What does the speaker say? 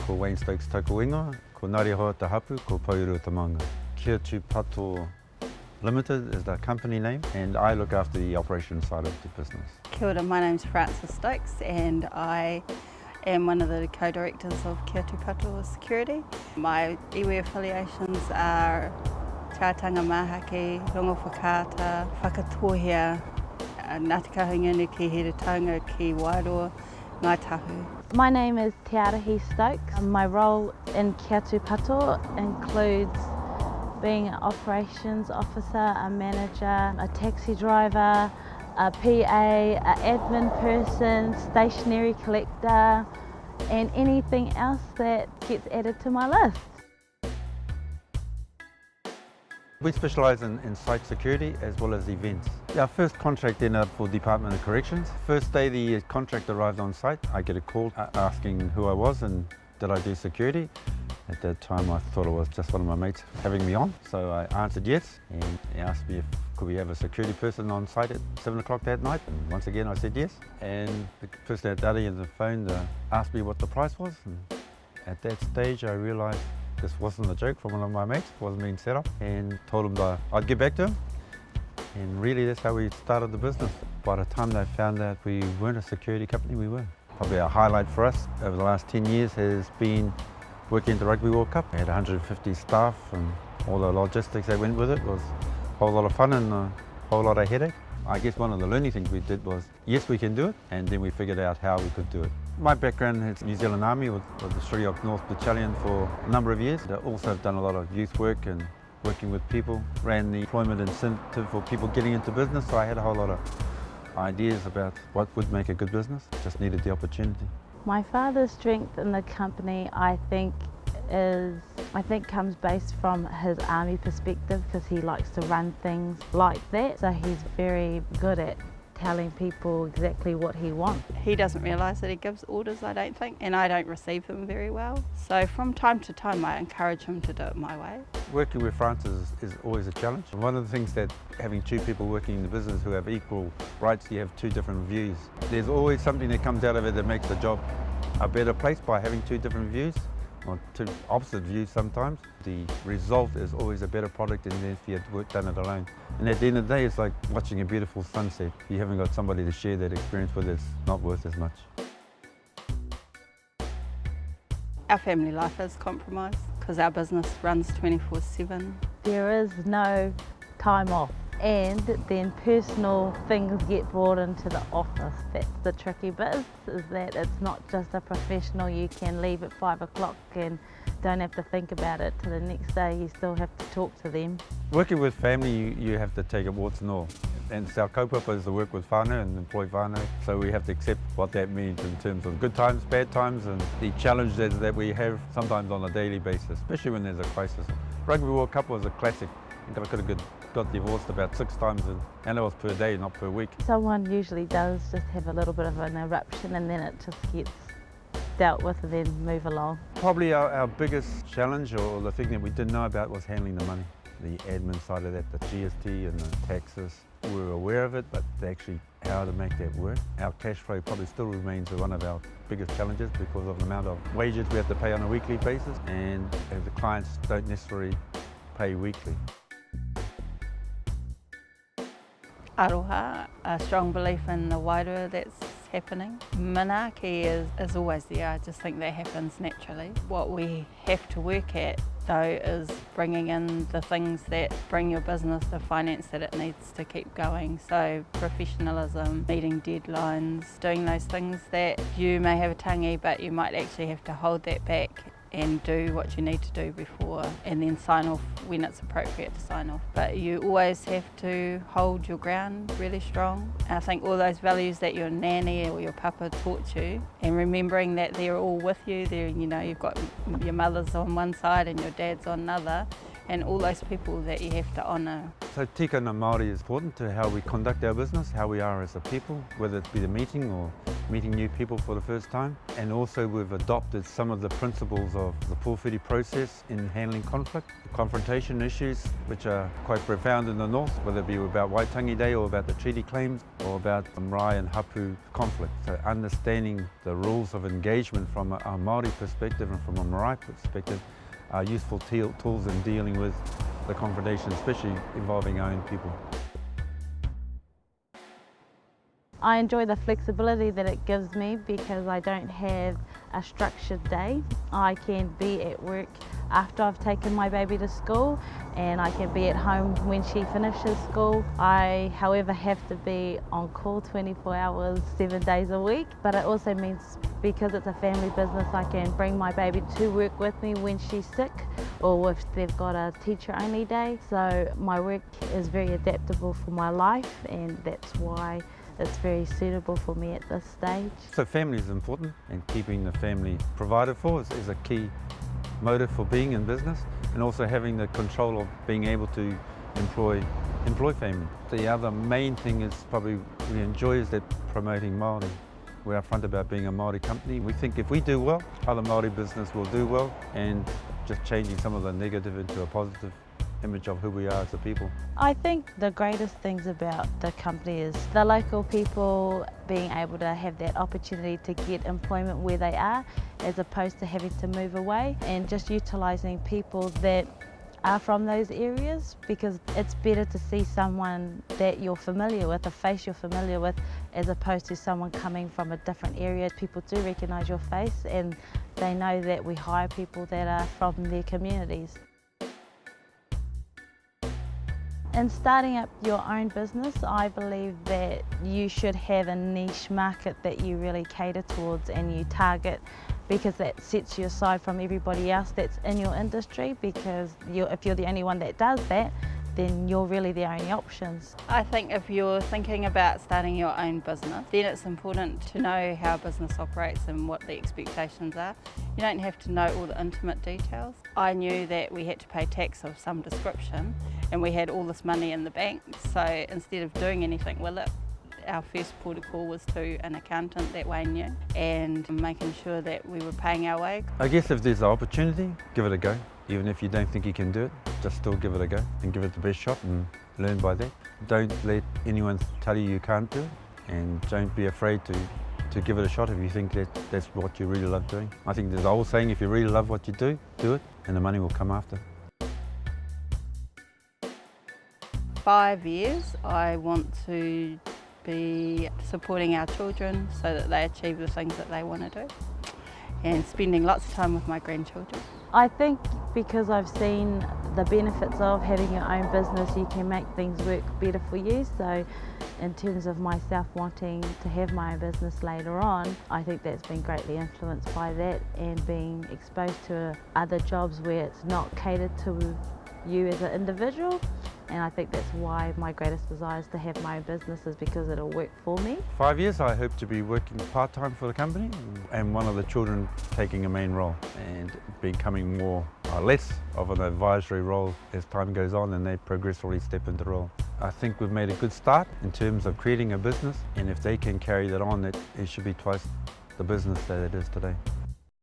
ko Wayne Stokes tauku ingoa, ko Ngāti Hoa te hapu, ko Pauru te manga. Kia tū Pato Limited is the company name, and I look after the operation side of the business. Kia ora, my name's Frances Stokes and I am one of the co-directors of Kia tū Pato Security. My iwi affiliations are Tātanga Mahaki, Rongo Whakaata, Whakatohia, Ngāti Kahungunu ki Hiratanga ki Wairoa, Ngāi Tahu. My name is Te Arahi Stokes. My role in Kia tū Pato includes being an operations officer, a manager, a taxi driver, a PA, an admin person, stationery collector, and anything else that gets added to my list. We specialise in site security as well as events. Our first contract ended up for Department of Corrections. First day the contract arrived on site, I get a call asking who I was and did I do security. At that time I thought it was just one of my mates having me on, so I answered yes, and he asked me if could we have a security person on site at 7 o'clock that night, and once again I said yes. And the person at the other end of the phone asked me what the price was, and at that stage I realised this wasn't a joke from one of my mates, it wasn't being set up, and told him that I'd get back to him. And really that's how we started the business. By the time they found out we weren't a security company, we were. Probably a highlight for us over the last 10 years has been working at the Rugby World Cup. We had 150 staff and all the logistics that went with it was a whole lot of fun and a whole lot of headache. I guess one of the learning things we did was, yes, we can do it, and then we figured out how we could do it. My background is New Zealand Army with the Sri Lanka North Battalion for a number of years. I also have done a lot of youth work and working with people. Ran the employment incentive for people getting into business, so I had a whole lot of ideas about what would make a good business. Just needed the opportunity. My father's strength in the company, I think comes based from his army perspective, because he likes to run things like that. So he's very good at telling people exactly what he wants. He doesn't realise that he gives orders, I don't think, and I don't receive them very well. So from time to time I encourage him to do it my way. Working with Frances is always a challenge. One of the things that having two people working in the business who have equal rights, you have two different views. There's always something that comes out of it that makes the job a better place by having two different views, or two opposite views sometimes. The result is always a better product than if you had work done it alone. And at the end of the day, it's like watching a beautiful sunset. If you haven't got somebody to share that experience with, it's not worth as much. Our family life is compromised because our business runs 24/7. There is no time off, and then personal things get brought into the office. That's the tricky bit, is that it's not just a professional. You can leave at 5 o'clock and don't have to think about it till the next day. You still have to talk to them. Working with family, you have to take it warts and all. And our kaupapa is to work with whānau and employ whānau, so we have to accept what that means in terms of good times, bad times, and the challenges that we have sometimes on a daily basis, especially when there's a crisis. Rugby World Cup was a classic. I think I could have got divorced about 6 times, and that was per day, not per week. Someone usually does just have a little bit of an eruption, and then it just gets dealt with and then move along. Probably our biggest challenge, or the thing that we didn't know about, was handling the money. The admin side of that, the GST and the taxes. We were aware of it, but actually how to make that work. Our cash flow probably still remains one of our biggest challenges because of the amount of wages we have to pay on a weekly basis, and the clients don't necessarily pay weekly. Aroha, a strong belief in the wairua that's happening. Manaaki is always there. I just think that happens naturally. What we have to work at though is bringing in the things that bring your business the finance that it needs to keep going. So professionalism, meeting deadlines, doing those things that you may have a tangi but you might actually have to hold that back and do what you need to do before, and then sign off when it's appropriate to sign off. But you always have to hold your ground really strong. And I think all those values that your nanny or your papa taught you, and remembering that they're all with you, you've got your mother's on one side and your dad's on another, and all those people that you have to honour. So tikanga Māori is important to how we conduct our business, how we are as a people, whether it be the meeting or meeting new people for the first time. And also we've adopted some of the principles of the pōwhiri process in handling conflict, confrontation issues, which are quite profound in the north, whether it be about Waitangi Day or about the treaty claims or about marae and hapu conflict. So understanding the rules of engagement from a Māori perspective and from a marae perspective are useful tools in dealing with the confrontation, especially involving our own people. I enjoy the flexibility that it gives me because I don't have a structured day. I can be at work after I've taken my baby to school, and I can be at home when she finishes school. I, however, have to be on call 24 hours, 7 days a week, but it also means because it's a family business, I can bring my baby to work with me when she's sick or if they've got a teacher-only day. So my work is very adaptable for my life, and that's why it's very suitable for me at this stage. So family is important, and keeping the family provided for is a key motive for being in business, and also having the control of being able to employ family. The other main thing is probably we enjoy is that promoting Māori. We're upfront about being a Māori company. We think if we do well, other Māori business will do well, and just changing some of the negative into a positive image of who we are as a people. I think the greatest things about the company is the local people being able to have that opportunity to get employment where they are, as opposed to having to move away, and just utilising people that are from those areas, because it's better to see someone that you're familiar with, a face you're familiar with, as opposed to someone coming from a different area. People do recognise your face, and they know that we hire people that are from their communities. In starting up your own business, I believe that you should have a niche market that you really cater towards and you target, because that sets you aside from everybody else that's in your industry, because if you're the only one that does that, then you're really the only options. I think if you're thinking about starting your own business, then it's important to know how business operates and what the expectations are. You don't have to know all the intimate details. I knew that we had to pay tax of some description, and we had all this money in the bank, so instead of doing anything with it, our first port of call was to an accountant that Wayne knew, and making sure that we were paying our way. I guess if there's an opportunity, give it a go. Even if you don't think you can do it, just still give it a go and give it the best shot and learn by that. Don't let anyone tell you you can't do it, and don't be afraid to give it a shot if you think that that's what you really love doing. I think there's an old saying, if you really love what you do it, and the money will come after. 5 years, I want to be supporting our children so that they achieve the things that they want to do, and spending lots of time with my grandchildren. I think because I've seen the benefits of having your own business, you can make things work better for you. So in terms of myself wanting to have my own business later on, I think that's been greatly influenced by that, and being exposed to other jobs where it's not catered to you as an individual. And I think that's why my greatest desire is to have my own business, is because it'll work for me. 5 years, I hope to be working part-time for the company, and one of the children taking a main role and becoming less of an advisory role as time goes on and they progressively step into the role. I think we've made a good start in terms of creating a business, and if they can carry that on, it should be twice the business that it is today.